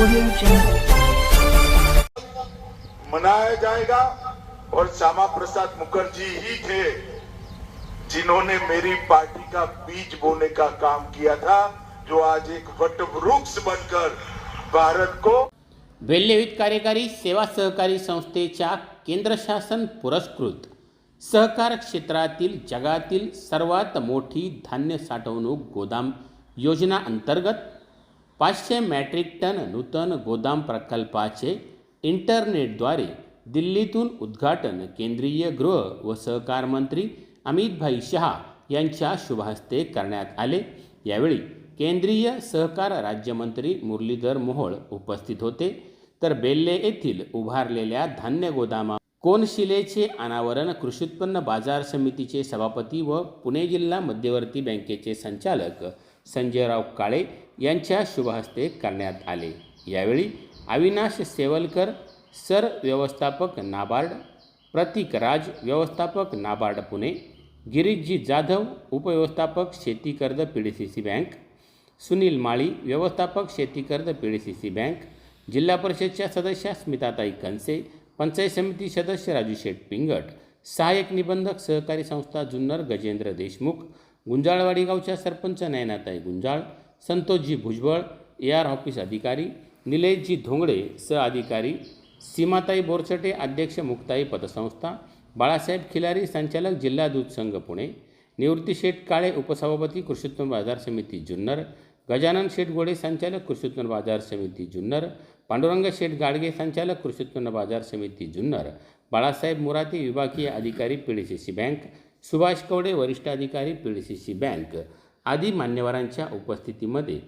Audio Jungle. मनाया जाएगा। और श्यामा प्रसाद मुखर्जी ही थे जिन्होंने मेरी पार्टी का बीज बोने का काम किया था, जो आज एक वटवृक्ष बनकर भारत को वेल्हे विविध कार्यकारी सेवा सहकारी संस्थेच्या केंद्र शासन पुरस्कृत सहकार क्षेत्रातील जगातील सर्वात मोठी धान्य साठवणूक गोदाम योजना अंतर्गत 500 मेट्रिक टन नूतन गोदाम प्रकल्पाचे इंटरनेटद्वारे दिल्लीतून उद्घाटन केंद्रीय गृह व सहकार मंत्री अमितभाई शहा यांच्या शुभहस्ते करण्यात आले। यावेळी केंद्रीय सहकार राज्यमंत्री मुरलीधर मोहोळ उपस्थित होते। तर बेल्हे येथील उभारलेल्या धान्य गोदामा कोनशिलेचे अनावरण कृषी उत्पन्न बाजार समितीचे सभापती व पुणे जिल्हा मध्यवर्ती बँकेचे संचालक संजयराव काळे यांच्या शुभहस्ते करण्यात आले। यावेळी अविनाश सेवलकर सर व्यवस्थापक नाबार्ड, प्रतीक राज व्यवस्थापक नाबार्ड पुणे, गिरीशजी जाधव उपव्यवस्थापक शेती कर्ज पीडीसीसी बँक, सुनील माळी व्यवस्थापक शेती कर्ज पीडीसीसी बँक, जिल्हा परिषदच्या सदस्या स्मिताताई कंसे, पंचायत समिती सदस्य राजू शेठ पिंगट, सहाय्यक निबंधक सहकारी संस्था जुन्नर गजेंद्र देशमुख, गुंजाळवाडी गावच्या सरपंच नयनाताई गुंजाळ, संतोषजी भुजबळ AR ऑफिस अधिकारी, निलेशजी धोंगडे सहअधिकारी, सीमाताई बोरचटे अध्यक्ष मुक्ताई पतसंस्था, बाळासाहेब खिलारी संचालक जिल्हा दूध संघ पुणे, निवृत्ती शेठ काळे उपसभापती कृषी उत्पन्न बाजार समिती जुन्नर, गजानन शेठ गोडे संचालक कृषी उत्पन्न बाजार समिती जुन्नर, पांडुरंग शेठ गाडगे संचालक कृषी उत्पन्न बाजार समिती जुन्नर, बाळासाहेब मुराती विभागीय अधिकारी पीडीसीसी बँक, सुभाष कवडे वरिष्ठ अधिकारी पीडीसीसी बँक आदी मान्यवरांच्या उपस्थितीमध्ये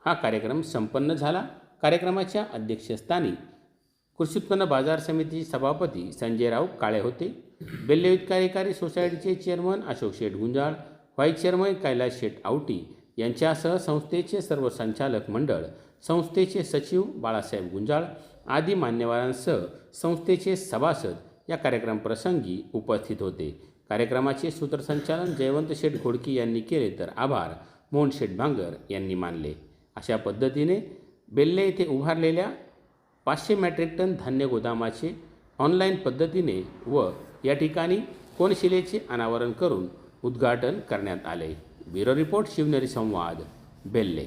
हा कार्यक्रम संपन्न झाला। कार्यक्रमाच्या अध्यक्षस्थानी कृषी उत्पन्न बाजार समितीचे सभापती संजयराव काळे होते। बेल्हे विविध कार्यकारी सोसायटीचे चेअरमन अशोक शेठ गुंजाळ, व्हाईस चेअरमन कैलास शेठ आवटी यांच्यासह संस्थेचे सर्व संचालक मंडळ, संस्थेचे सचिव बाळासाहेब गुंजाळ आदी मान्यवरांसह संस्थेचे सभासद या कार्यक्रम प्रसंगी उपस्थित होते। कार्यक्रमाचे सूत्रसंचालन जयवंत शेठ घोडकी यांनी केले तर आभार मोहन शेठ भांगर यांनी मानले। अशा पद्धतीने बेल्हे येथे उभारलेल्या 500 मेट्रिक टन धान्य गोदामाचे ऑनलाईन पद्धतीने व या ठिकाणी कोनशिलेचे अनावरण करून उद्घाटन करण्यात आले। ब्युरो रिपोर्ट शिवनेरी संवाद बेल्हे।